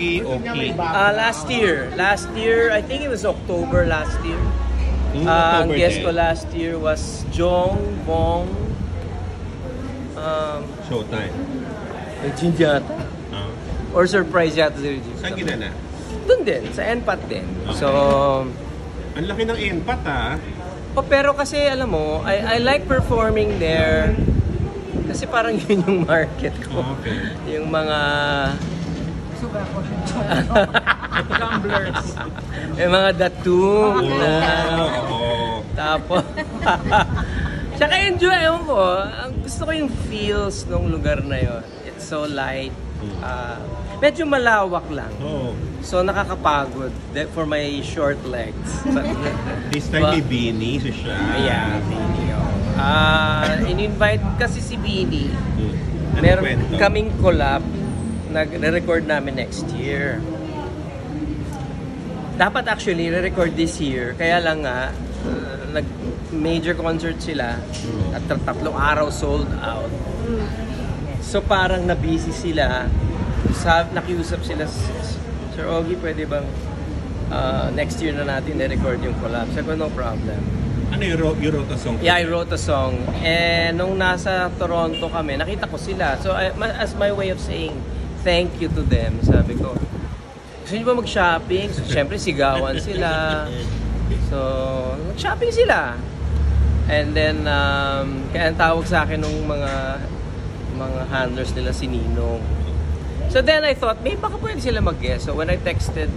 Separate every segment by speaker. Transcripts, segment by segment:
Speaker 1: Ogie, okay.
Speaker 2: Last year, I think it was October last year. Ang guest ko last year was Jong Bong.
Speaker 1: Showtime.
Speaker 2: Regine yata. Or surprise yata si Regine.
Speaker 1: Saan ginana?
Speaker 2: Doon din, sa NPAT din.
Speaker 1: Okay.
Speaker 2: So,
Speaker 1: ang laki ng NPAT
Speaker 2: pero kasi alam mo, I like performing there. Kasi parang yun yung market ko.
Speaker 1: Okay.
Speaker 2: Yung mga
Speaker 3: Gamblers.
Speaker 2: yung mga datu. Tapos tsaka enjoy, ewan ko, gusto ko yung feels ng lugar na yun. It's so light. Medyo malawak lang. So nakakapagod for my short legs.
Speaker 1: This time may Beanie siya.
Speaker 2: Yeah, Beanie. In-invite kasi si Beanie. Meron kaming collab. Nag-record namin next year. Dapat actually re-record this year. Kaya lang nga, nag-major concert sila at 3 araw sold out. So parang na-busy sila. Nakiusap sila, Sir Ogie, pwede bang next year na natin na-record yung collab? Sabi ko, no problem.
Speaker 1: Ano you wrote a song?
Speaker 2: Yeah, I wrote a song. And nung nasa Toronto kami, nakita ko sila. So as my way of saying thank you to them, sabi ko, gusto niyo ba mag-shopping? So, syempre, sigawan sila. So, mag-shopping sila. And then, kaya ang tawag sa akin nung mga handlers nila, si Ninong. So then I thought, maybe baka pwede sila mag-guest. So when I texted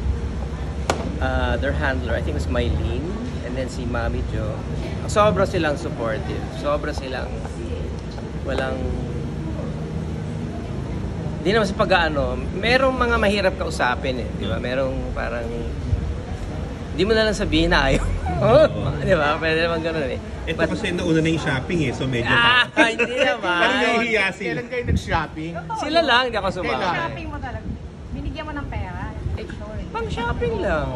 Speaker 2: their handler, I think it was Mylene, and then si Mami Jo, sobra silang supportive. Sobra silang walang... Hindi naman sa pag-ano, merong mga mahirap kausapin di ba? Merong parang... Hindi mo na lang sabihin na ayaw. Di ba? Pwede naman ganun
Speaker 1: Ito kasi nauna na yung shopping so medyo...
Speaker 2: Hindi naman.
Speaker 1: Parang nahihiya sila.
Speaker 3: Kailan kayo nag-shopping?
Speaker 2: Sila lang, hindi ako sumama.
Speaker 4: Shopping mo talaga. Binigyan mo ng pera.
Speaker 2: Pang shopping lang.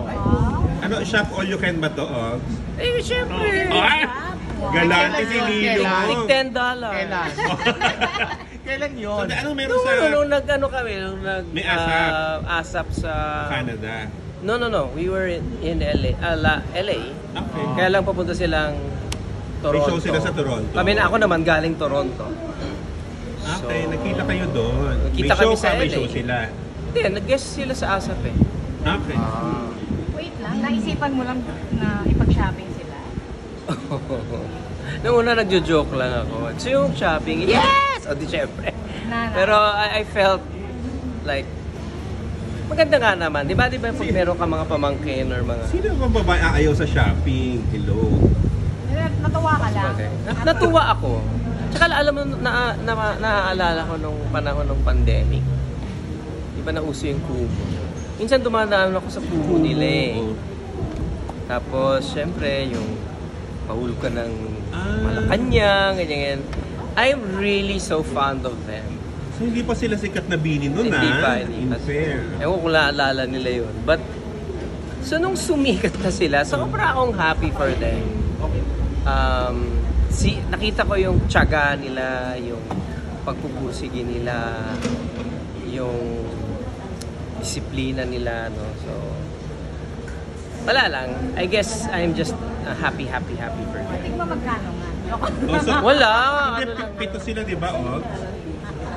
Speaker 1: Ano, shop all you can ba to, Ogs?
Speaker 2: Syempre.
Speaker 1: Galante si Lilo.
Speaker 2: Like $10.
Speaker 3: Kailan? Kailan yun?
Speaker 1: So, ano meron sa...
Speaker 2: Nung nag-ano kami, nung
Speaker 1: May ASAP.
Speaker 2: ASAP sa...
Speaker 1: Canada.
Speaker 2: No. We were in LA. LA.
Speaker 1: Okay.
Speaker 2: Kaya lang papunta silang Toronto.
Speaker 1: May show sila sa Toronto.
Speaker 2: Ako naman galing Toronto.
Speaker 1: Okay, nakita kayo doon.
Speaker 2: Nakita kami sa
Speaker 1: May
Speaker 2: LA.
Speaker 1: show sila.
Speaker 2: Hindi, nag-guest sila sa ASAP
Speaker 1: Okay.
Speaker 4: Wait lang, naisipan mo lang na ipag-shopping sila?
Speaker 2: Nung una nagjo-joke lang ako. So yung shopping, yes! O di syempre. Pero I felt like maganda nga naman. Di ba pag meron ka mga pamangkin or mga...
Speaker 1: Sino bang babae ayaw sa shopping? Hello.
Speaker 4: Natuwa ka lang?
Speaker 2: Natuwa ako. Tsaka alam mo, naaalala ko nung panahon ng pandemic. Di ba nauso yung kubo? Minsan dumadaan ako sa kubo nila Tapos, syempre, yung mahulog ka ng Malacanang, ganyan. I'm really so fond of them.
Speaker 1: So, hindi pa sila sikat na Beanie nun,
Speaker 2: Hindi pa.
Speaker 1: Unfair.
Speaker 2: Ewan ko naalala nila yun. But, so nung sumikat na sila, sobra akong happy for them. Nakita ko yung tiyaga nila, yung pagpupusigi nila, yung disiplina nila, no? So, wala lang. I guess I'm just happy for them.
Speaker 4: Tingnan mo magkano nga.
Speaker 2: Wala.
Speaker 1: Hindi, pito sila, di ba, Og?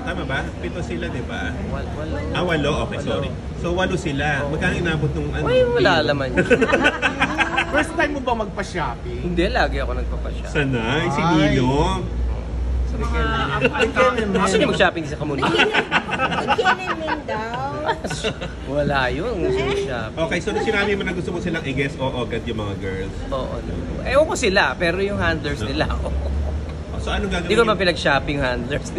Speaker 1: Tama ba? Pito sila, di ba?
Speaker 2: Walo.
Speaker 1: Walo? Okay, sorry. So, 8 sila. Magkano inabot nung ano?
Speaker 2: Ay, wala laman yun.
Speaker 3: First time mo ba magpa-shopping?
Speaker 2: Hindi, lagi ako nagpapasya.
Speaker 1: Sanay, si Nino.
Speaker 2: Gusto niyo mag-shopping sa Kamuning?
Speaker 4: Kinimin daw.
Speaker 2: Wala yun. Gusto niyo shopping.
Speaker 1: Okay, so sinabi mo na gusto mo silang i-guess agad yung mga girls.
Speaker 2: Oo. Ewan ko sila, pero yung handlers nila,
Speaker 1: So, anong gagawin?
Speaker 2: Hindi ko man pinag-shopping handlers.